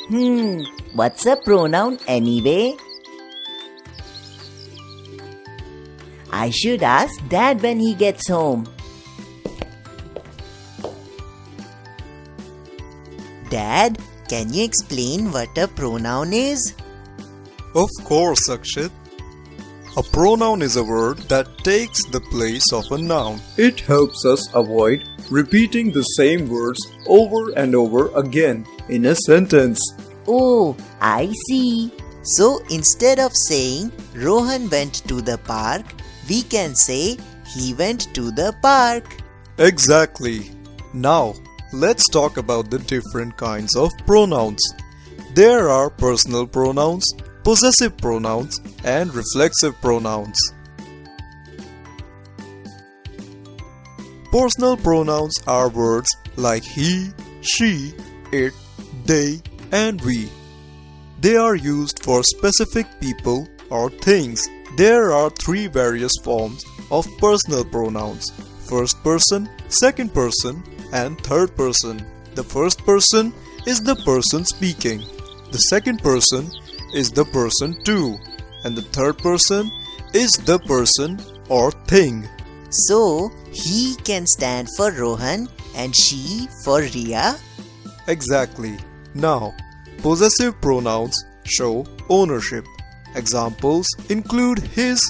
What's a pronoun anyway? I should ask Dad when he gets home. Dad, can you explain what a pronoun is? Of course, Akshit. A pronoun is a word that takes the place of a noun. It helps us avoid repeating the same words over and over again in a sentence. Oh, I see. So instead of saying Rohan went to the park, we can say he went to the park. Exactly. Now, let's talk about the different kinds of pronouns. There are personal pronouns, possessive pronouns, and reflexive pronouns. Personal pronouns are words like he, she, it, they, and we. They are used for specific people or things. There are three various forms of personal pronouns: first person, second person, and third person. The first person is the person speaking. The second person is the person too. And the third person is the person or thing. So he can stand for Rohan and she for Riya. Exactly. Now, possessive pronouns show ownership. Examples include his,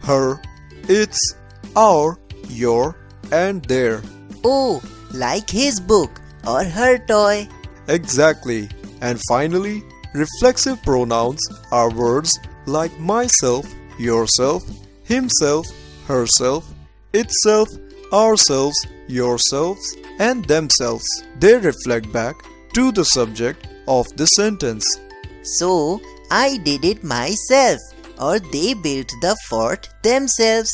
her, its, our, your, and their. Oh, like his book or her toy. Exactly. And finally, reflexive pronouns are words like myself, yourself, himself, herself, itself, ourselves, yourselves, and themselves. They reflect back to the subject of the sentence. So, I did it myself, or they built the fort themselves.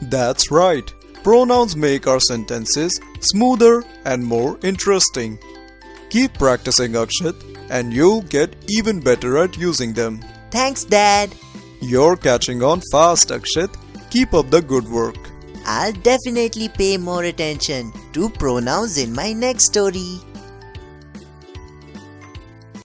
That's right. Pronouns make our sentences smoother and more interesting. Keep practicing, Akshit, and you'll get even better at using them. Thanks, Dad. You're catching on fast, Akshit. Keep up the good work. I'll definitely pay more attention to pronouns in my next story.